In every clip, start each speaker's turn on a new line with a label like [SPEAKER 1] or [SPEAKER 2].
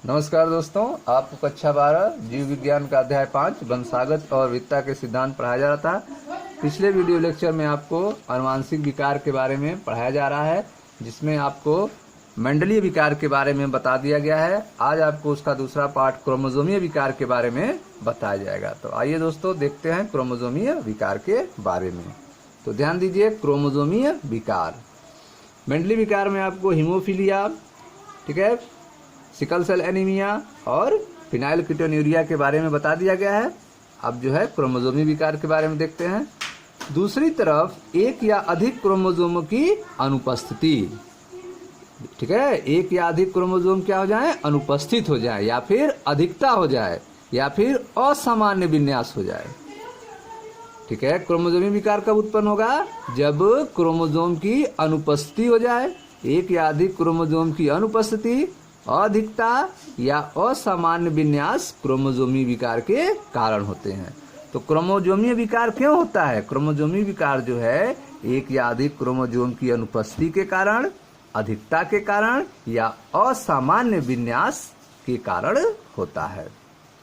[SPEAKER 1] नमस्कार दोस्तों, आपको कक्षा 12 जीव विज्ञान का अध्याय 5 वंशागत और विविधता के सिद्धांत पढ़ाया जा रहा था। पिछले वीडियो लेक्चर में आपको अनुवांशिक विकार के बारे में पढ़ाया जा रहा है, जिसमें आपको मंडलीय विकार के बारे में बता दिया गया है। आज आपको उसका दूसरा पार्ट क्रोमोजोमीय विकार के बारे में बताया जाएगा। तो आइए दोस्तों देखते हैं क्रोमोजोमीय विकार के बारे में। तो ध्यान दीजिए, क्रोमोजोमीय विकार। मंडलीय विकार में आपको हीमोफीलिया, ठीक है, सिकल सेल एनीमिया और फिनाइलकीटोन्यूरिया के बारे में बता दिया गया है। अब जो है क्रोमोजोमी विकार के बारे में देखते हैं। दूसरी तरफ एक या अधिक क्रोमोजोमों की अनुपस्थिति, ठीक है, एक या अधिक क्रोमोजोम क्या हो जाए, अनुपस्थित हो जाए, या फिर अधिकता हो जाए, या फिर असामान्य विन्यास हो जाए। ठीक है, क्रोमोजोमी विकार कब उत्पन्न होगा? जब क्रोमोजोम की अनुपस्थिति हो जाए। एक या अधिक क्रोमोजोम की अनुपस्थिति, अधिकता या असामान्य विन्यास क्रोमोजोमी विकार के कारण होते हैं। तो क्रोमोजोमीय विकार क्यों होता है? क्रोमोजोमी विकार जो है एक या अधिक क्रोमोजोम की अनुपस्थिति के कारण, अधिकता के कारण या असामान्य विन्यास के कारण होता है।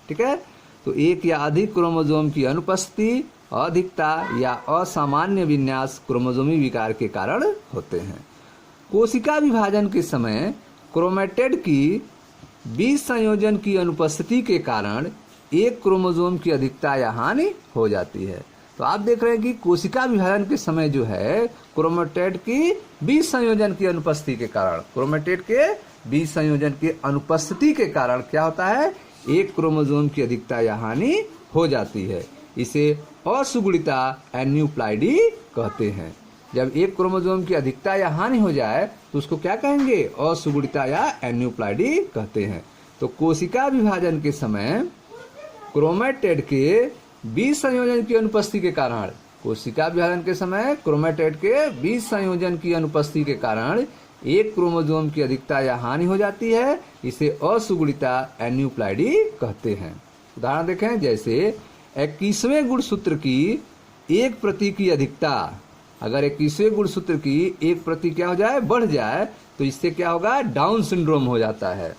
[SPEAKER 1] ठीक है, तो एक या अधिक क्रोमोजोम की अनुपस्थिति, अधिकता या असामान्य विन्यास क्रोमोजोमी विकार के कारण होते हैं। कोशिका विभाजन के समय क्रोमेटिड की 20 संयोजन की अनुपस्थिति के कारण एक क्रोमोजोम की अधिकता या हानि हो जाती है। तो आप देख रहे हैं कि कोशिका विभाजन के समय जो है क्रोमेटिड की 20 संयोजन की अनुपस्थिति के कारण, क्रोमेटिड के 20 संयोजन की अनुपस्थिति के कारण क्या होता है, एक क्रोमोजोम की अधिकता या हानि हो जाती है। इसे असुगुणिता एन्यूप्लाइडी कहते हैं। जब एक क्रोमोजोम की अधिकता या हानि हो जाए तो उसको क्या कहेंगे? असुगुणिता या एन्यूप्लाइडी कहते हैं। तो कोशिका विभाजन के समय क्रोमेटिड के 20 संयोजन की अनुपस्थिति के कारण, कोशिका विभाजन के समय क्रोमेटिड के 20 संयोजन की अनुपस्थिति के कारण एक क्रोमोजोम की अधिकता या हानि हो जाती है। इसे असुगुणिता एन्यूप्लाइडी कहते हैं। उदाहरण देखें, जैसे 21वें गुणसूत्र की एक प्रति की अधिकता, अगर 21वें गुणसूत्र की एक प्रति क्या हो जाए, बढ़ जाए, तो इससे क्या होगा, डाउन सिंड्रोम हो जाता है।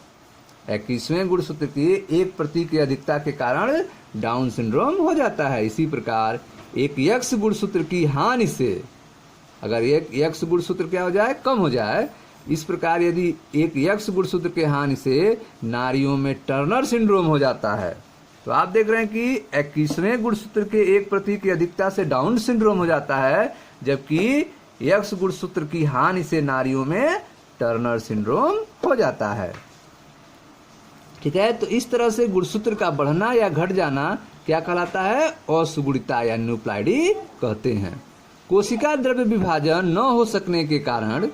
[SPEAKER 1] 21वें गुणसूत्र की एक प्रति की अधिकता के कारण डाउन सिंड्रोम हो जाता है। इसी प्रकार एक यक्ष गुणसूत्र की हानि से, अगर एक यक्ष गुणसूत्र क्या हो जाए, कम हो जाए, इस प्रकार यदि एक यक्ष गुणसूत्र के हानि से नारियों में टर्नर सिंड्रोम हो जाता है। तो आप देख रहे हैं कि 21वें गुणसूत्र के एक प्रति की अधिकता से डाउन सिंड्रोम हो जाता है, जबकि यक्ष गुणसूत्र की हानि से नारियों में टर्नर सिंड्रोम हो जाता है। ठीक है, तो इस तरह से गुणसूत्र का बढ़ना या घट जाना क्या कहलाता है? असुगुणिता या एन्यूप्लाइडी कहते हैं। कोशिका द्रव्य विभाजन न हो सकने के कारण,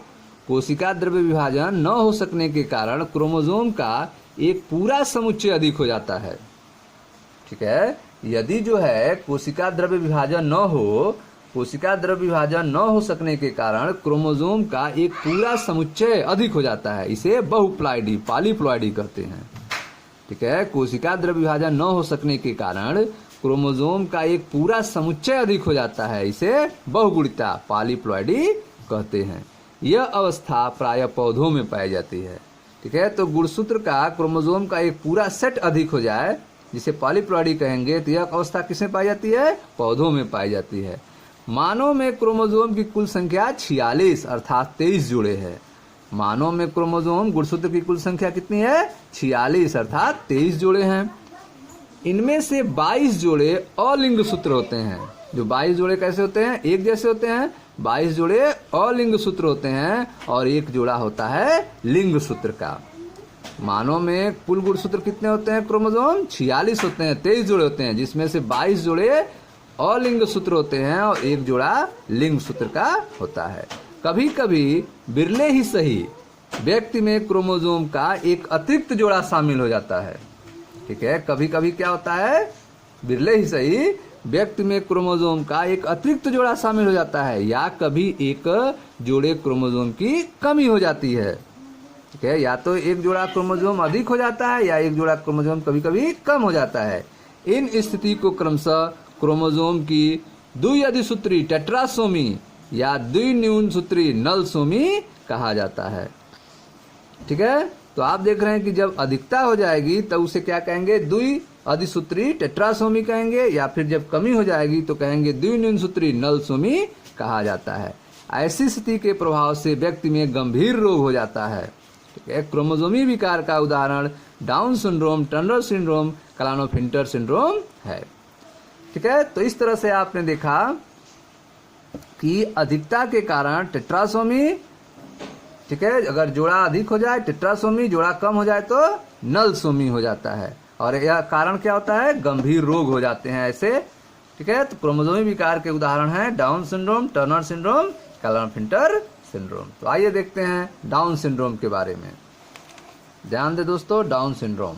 [SPEAKER 1] कोशिका द्रव्य विभाजन न हो सकने के कारण क्रोमोजोम का एक पूरा समुच्चय अधिक हो जाता है। ठीक है, यदि जो है कोशिका द्रव्य विभाजन न हो, कोशिका द्रव्य विभाजन न हो सकने के कारण क्रोमोजोम का एक पूरा समुच्चय अधिक हो जाता है। इसे बहुप्लॉइडी, पॉलीप्लॉइडी कहते हैं। ठीक है, कोशिका द्रव्य विभाजन न हो सकने के कारण क्रोमोजोम का एक पूरा समुच्चय अधिक हो जाता है। इसे बहुगुणिता, पॉलीप्लॉइडी कहते हैं। यह अवस्था प्राय पौधों में पाई जाती है। ठीक है, तो गुणसूत्र का क्रोमोजोम का एक पूरा सेट अधिक हो जाए, जिसे पॉलीप्लॉइडी कहेंगे, तो यह अवस्था किसमें पाई जाती है? पौधों में पाई जाती है। मानव में क्रोमोजोम की कुल संख्या 46 अर्थात 23 जोड़े है। मानव में क्रोमोजोम गुणसूत्र की कुल संख्या कितनी है? 46 अर्थात 23 जोड़े हैं। इनमें से 22 जोड़े अलिंग सूत्र होते हैं। जो 22 जोड़े कैसे होते हैं? एक जैसे होते हैं। 22 जोड़े अलिंग सूत्र होते हैं और एक जोड़ा होता है लिंग सूत्र का। मानव में कुल गुणसूत्र कितने होते हैं? क्रोमोजोम 46 होते हैं, 23 जोड़े होते हैं, जिसमें से 22 जोड़े अलिंग सूत्र होते हैं और एक जोड़ा लिंग सूत्र का होता है। कभी कभी बिरले ही सही व्यक्ति में क्रोमोजोम का एक अतिरिक्त जोड़ा शामिल हो जाता है। ठीक है, कभी कभी क्या होता है, बिरले ही सही व्यक्ति में क्रोमोजोम का एक अतिरिक्त जोड़ा शामिल हो जाता है, या कभी एक जोड़े क्रोमोजोम की कमी हो जाती है। ठीक है, या तो एक जोड़ा क्रोमोजोम अधिक हो जाता है या एक जोड़ा क्रोमोजोम कभी कभी कम हो जाता है। इन स्थिति को क्रमशः क्रोमोजोम की द्विअधिसूत्री टेट्रासोमी या द्विन्यूनसूत्री नलसोमी कहा जाता है। ठीक है, तो आप देख रहे हैं कि जब अधिकता हो जाएगी तब उसे क्या कहेंगे, द्वि अधिसूत्री टेट्रासोमी कहेंगे, या फिर जब कमी हो जाएगी तो कहेंगे द्विन्यूनसूत्री नलसोमी कहा जाता है। ऐसी स्थिति के प्रभाव से व्यक्ति में गंभीर रोग हो जाता है। ठीक है, क्रोमोसोमी विकार का उदाहरण Down syndrome, Turner syndrome, Klinefelter syndrome है। ठीक है, तो इस तरह से आपने देखा कि अधिकता के कारण टेट्रासोमी, ठीक है, अगर जोड़ा अधिक हो जाए टेट्रासोमी, जोड़ा कम हो जाए तो नलसोमी हो जाता है। और यह कारण क्या होता है, गंभीर रोग हो जाते हैं ऐसे। ठीक है, तो क्रोमोसोमी विकार के उदाहरण हैं Down syndrome, Turner syndrome, Klinefelter syndrome. तो आइए देखते हैं डाउन सिंड्रोम के बारे में। ध्यान दे दोस्तों, डाउन सिंड्रोम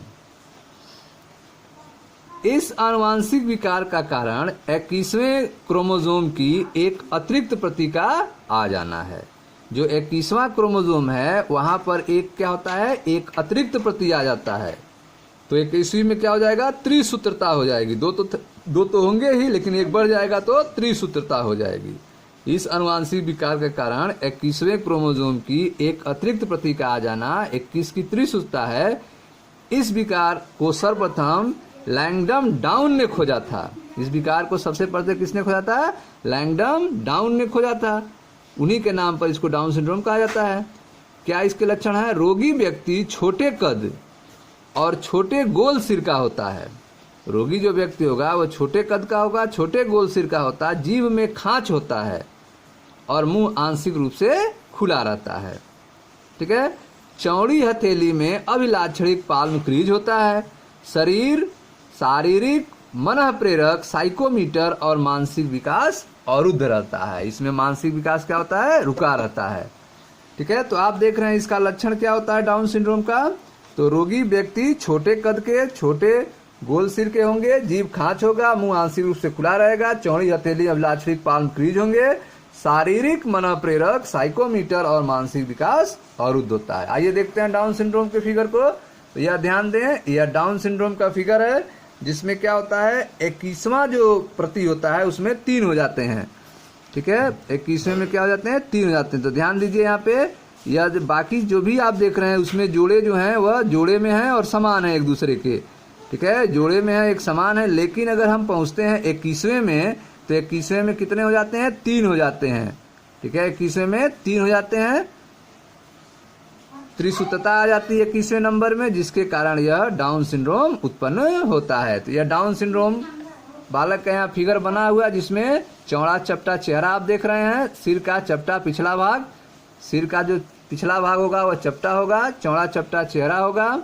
[SPEAKER 1] इस आनुवांशिक विकार का कारण 21वें क्रोमोसोम की एक अतिरिक्त प्रति का आ जाना है। जो 21वां क्रोमोसोम है वहां पर एक क्या होता है, एक अतिरिक्त प्रति आ जाता है। तो 21वीं में क्या हो जाएगा, त्रिसूत्रता हो जाएगी। दो तो होंगे ही, लेकिन एक बढ़ जाएगा तो त्रिसूत्रता हो जाएगी। इस आनुवांशिक विकार के कारण 21वें क्रोमोसोम की एक अतिरिक्त प्रति का आ जाना 21 की त्रिसूत्रता है। इस विकार को सर्वप्रथम लैंगडम डाउन ने खोजा था। इस विकार को सबसे पहले किसने खोजा था, लैंगडम डाउन ने खोजा था। उन्हीं के नाम पर इसको डाउन सिंड्रोम कहा जाता है। क्या इसके लक्षण है, रोगी व्यक्ति छोटे कद और छोटे गोल सिर का होता है। रोगी जो व्यक्ति होगा वो छोटे कद का होगा, छोटे गोल सिर का होता है, जीभ में खांच होता है और मुंह आंशिक रूप से खुला रहता है। ठीक है, चौड़ी हथेली में अभिलाक्षणिक पाल्म क्रीज होता है। शरीर शारीरिक मन प्रेरक साइकोमीटर और मानसिक विकास अवरुद्ध रहता है। इसमें मानसिक विकास क्या होता है, रुका रहता है। ठीक है, तो आप देख रहे हैं इसका लक्षण क्या होता है डाउन सिंड्रोम का। तो रोगी व्यक्ति छोटे कद के, छोटे गोल सिर के होंगे, जीभ खांच होगा, मुंह आंशिक रूप से खुला रहेगा, चौड़ी हथेली अभिलाक्षणिक पाल्म क्रीज होंगे, शारीरिक मन प्रेरक साइकोमीटर और मानसिक विकास अवरुद्ध होता है। आइए देखते हैं डाउन सिंड्रोम के फिगर को। तो यह ध्यान दें, यह डाउन सिंड्रोम का फिगर है जिसमें क्या होता है, 21वां जो प्रति होता है उसमें 3 हो जाते हैं। ठीक है, 21वें में क्या हो जाते हैं, 3 हो जाते हैं। तो ध्यान दीजिए यहाँ पे, या बाकी जो भी आप देख रहे हैं उसमें जोड़े जो हैं वह जोड़े में हैं और समान है एक दूसरे के। ठीक है, जोड़े में है, एक समान है। लेकिन अगर हम पहुंचते हैं 21वें में तो 21वें में कितने हो जाते हैं, 3 हो जाते हैं। ठीक है, 21वें में 3 हो जाते हैं, त्रिसूत्रता आ जाती है 21वें नंबर में, जिसके कारण यह डाउन सिंड्रोम उत्पन्न होता है। तो यह डाउन सिंड्रोम बालक का यहाँ फिगर बना हुआ है जिसमें चौड़ा चपटा चेहरा आप देख रहे हैं, सिर का चपटा पिछला भाग, सिर का जो पिछला भाग होगा वह चपटा होगा, चौड़ा चपटा चेहरा होगा।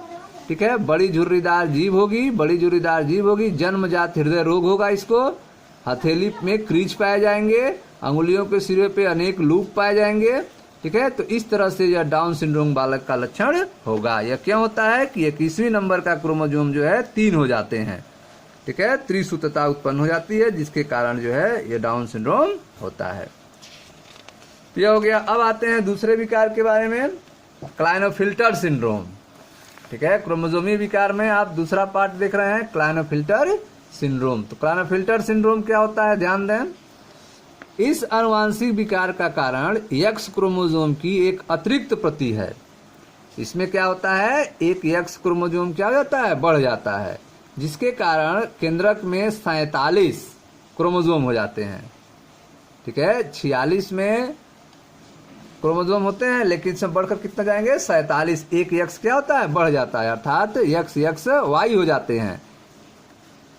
[SPEAKER 1] ठीक है, बड़ी झुर्रीदार जीभ होगी, बड़ी झुर्रीदार जीभ होगी, जन्मजात हृदय रोग होगा इसको, हथेली में क्रीज पाए जाएंगे, अंगुलियों के सिरे पे अनेक लूप पाए जाएंगे। ठीक है, तो इस तरह से यह डाउन सिंड्रोम बालक का लक्षण होगा। यह क्या होता है कि 21वीं नंबर का क्रोमोसोम जो है 3 हो जाते हैं। ठीक है, त्रिसूत्रता उत्पन्न हो जाती है जिसके कारण जो है यह डाउन सिंड्रोम होता है। तो यह हो गया। अब आते हैं दूसरे विकार के बारे में, क्लाइनोफिल्टर सिंड्रोम। ठीक है, क्रोमोसोमी विकार में आप दूसरा पार्ट देख रहे हैं, क्लाइनोफिल्टर सिंड्रोम। तो क्लाइनोफिल्टर सिंड्रोम क्या होता है, ध्यान दें। इस आनुवांशिक विकार का कारण एक्स क्रोमोसोम की एक अतिरिक्त प्रति है। इसमें क्या होता है, एक एक्स क्रोमोसोम क्या होता है, बढ़ जाता है, जिसके कारण केंद्रक में 47 क्रोमोसोम हो जाते हैं। ठीक है, 46 में क्रोमोसोम होते हैं लेकिन सब बढ़कर कितना जाएंगे, 47। एक एक्स क्या होता है, बढ़ जाता है, अर्थात एक्स वाई हो जाते हैं।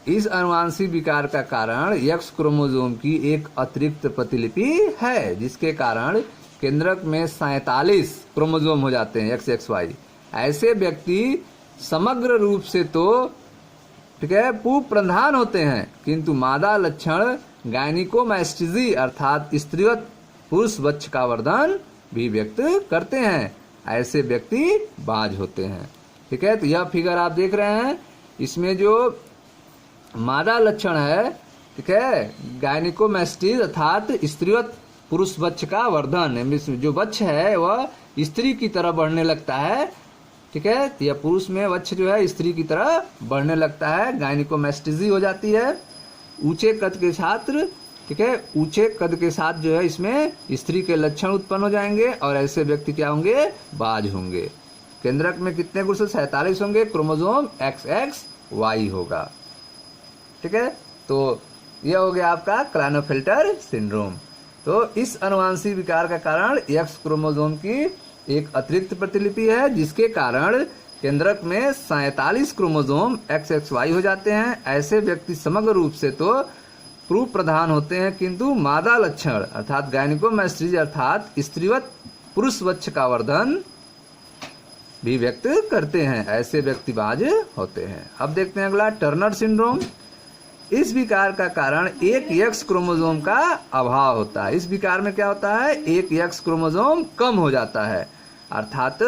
[SPEAKER 1] इस आनुवांशिक विकार का कारण एक्स क्रोमोसोम की एक अतिरिक्त प्रतिलिपि है, जिसके कारण केंद्रक में 47 क्रोमोसोम हो जाते हैं XXY। ऐसे व्यक्ति समग्र रूप से तो ठीक है पूर्ण प्रधान होते हैं, किंतु मादा लक्षण गायनिकोमैस्टिजी अर्थात स्त्रीवत पुरुष वक्ष का वर्धन भी व्यक्त करते हैं। ऐसे व्यक्ति बाज होते हैं। ठीक है, तो यह फिगर आप देख रहे हैं, इसमें जो मादा लक्षण है, ठीक है, गायनिकोमैस्टिस अर्थात स्त्रीवत पुरुष वक्ष का वर्धन, जो वक्ष है वह स्त्री की तरह बढ़ने लगता है। ठीक है, यह पुरुष में वक्ष जो है स्त्री की तरह बढ़ने लगता है, गायनिकोमैस्टिस हो जाती है। ऊंचे कद के छात्र, ठीक है, ऊंचे कद के साथ जो है इसमें स्त्री के लक्षण उत्पन्न हो जाएंगे और ऐसे व्यक्ति क्या होंगे, बाज होंगे। केंद्रक में कितने गुण से 47 होंगे, क्रोमोसोम XXY होगा। ठीक है, तो यह हो गया आपका क्लाइनेफेल्टर सिंड्रोम। तो इस अनुवांशिक विकार का कारण X क्रोमोसोम की एक अतिरिक्त प्रतिलिपि है, जिसके कारण केंद्रक में 47 क्रोमोसोम XXY हो जाते हैं। ऐसे व्यक्ति समग्र रूप से तो पुरुष प्रधान होते हैं, किंतु मादा लक्षण अर्थात गायनिकोमैस्ट्रीज अर्थात स्त्रीवत पुरुषवच्छ का वर्धन भी व्यक्त करते हैं। ऐसे व्यक्ति बाज होते हैं। अब देखते हैं अगला टर्नर सिंड्रोम। इस विकार का कारण एक X क्रोमोसोम का अभाव होता है। इस विकार में क्या होता है, एक X क्रोमोसोम कम हो जाता है, अर्थात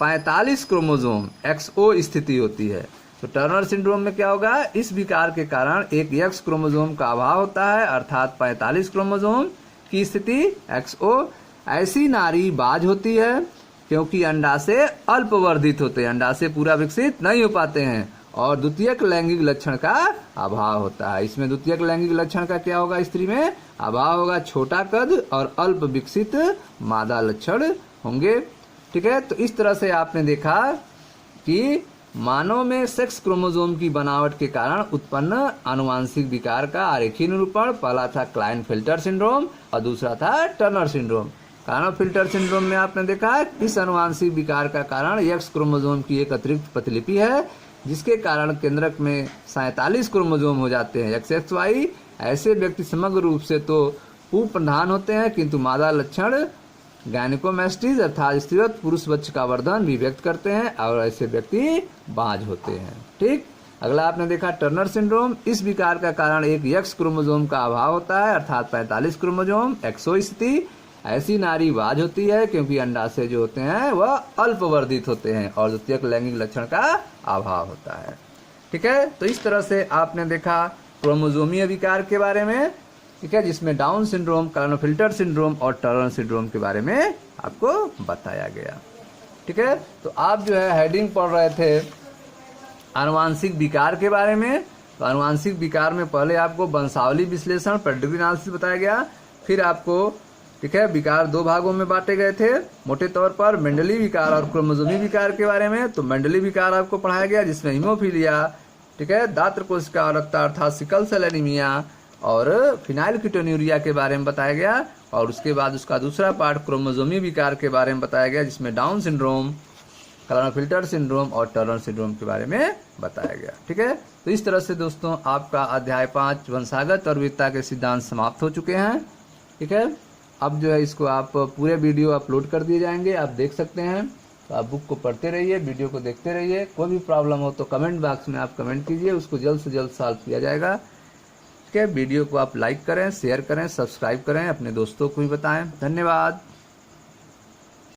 [SPEAKER 1] 45 क्रोमोसोम XO स्थिति होती है। तो टर्नर सिंड्रोम में क्या होगा, इस विकार के कारण एक X क्रोमोसोम का अभाव होता है, अर्थात 45 क्रोमोसोम की स्थिति XO। ऐसी नारी बाज होती है क्योंकि अंडाशय अल्पवर्धित होते हैं, अंडाशय पूरा विकसित नहीं हो पाते हैं, और द्वितीयक लैंगिक लक्षण का अभाव होता है। इसमें द्वितीयक लैंगिक लक्षण का क्या होगा, स्त्री में अभाव होगा, छोटा कद और अल्प विकसित मादा लक्षण होंगे। ठीक है, तो इस तरह से आपने देखा कि मानव में सेक्स क्रोमोसोम की बनावट के कारण उत्पन्न आनुवांशिक विकार का आरेखीय निरूपण, पहला था क्लाइनेफेल्टर सिंड्रोम और दूसरा था टर्नर सिंड्रोम। क्लाइनेफेल्टर सिंड्रोम में आपने देखा इस आनुवांशिक विकार का कारण X क्रोमोसोम की एक अतिरिक्त प्रतिलिपि है, जिसके कारण केंद्रक में 47 क्रोमोसोम हो जाते हैं XXY। ऐसे व्यक्ति समग्र रूप से तो पुरुष प्रधान होते हैं, किंतु मादा लक्षण गायनिकोमैस्ट्रीज अर्थात स्त्रीवत पुरुषवच्छ का वर्धन भी व्यक्त करते हैं, और ऐसे व्यक्ति बाज होते हैं। ठीक, अगला आपने देखा टर्नर सिंड्रोम। इस विकार का कारण एक X क्रोमोसोम का अभाव होता है, अर्थात 45 क्रोमोसोम XO स्थिति। ऐसी नारी बाज होती है क्योंकि अंडाशय जो होते हैं वह अल्पवर्धित होते हैं और द्वितीयक लैंगिक लक्षण का अभाव होता है। ठीक है, तो इस तरह से आपने देखा क्रोमोसोमीय विकार के बारे में। ठीक है, जिसमें डाउन सिंड्रोम, क्लाइनेफेल्टर सिंड्रोम और टर्नर सिंड्रोम के बारे में आपको बताया गया। ठीक है, तो आप जो है हेडिंग पढ़ रहे थे आनुवांशिक विकार के बारे में। तो आनुवांशिक विकार में पहले आपको वंशावली विश्लेषण पेडिग्री एनालिसिस बताया गया, फिर आपको ठीक है विकार दो भागों में बांटे गए थे मोटे तौर पर, मेंडली विकार और क्रोमोसोमी विकार के बारे में। तो मेंडली विकार आपको पढ़ाया गया, जिसमें हीमोफीलिया, ठीक है, दात्र कोशिका अवरक्ता अर्थात सिकल सेल एनीमिया और फिनाइलकीटोन्यूरिया के बारे में बताया गया। और उसके बाद उसका दूसरा पार्ट क्रोमोसोमी विकार के बारे में बताया गया, जिसमें डाउन सिंड्रोम, क्लाइनेफेल्टर सिंड्रोम और टर्नर सिंड्रोम के बारे में बताया गया। ठीक है, तो इस तरह से दोस्तों आपका अध्याय 5 वंशागत और विविधता के सिद्धांत समाप्त हो चुके हैं। ठीक है, अब जो है इसको आप पूरे वीडियो अपलोड कर दिए जाएंगे, आप देख सकते हैं। तो आप बुक को पढ़ते रहिए, वीडियो को देखते रहिए। कोई भी प्रॉब्लम हो तो कमेंट बॉक्स में आप कमेंट कीजिए, उसको जल्द से जल्द सॉल्व किया जाएगा। ठीक है, वीडियो को आप लाइक करें, शेयर करें, सब्सक्राइब करें, अपने दोस्तों को भी बताएं। धन्यवाद।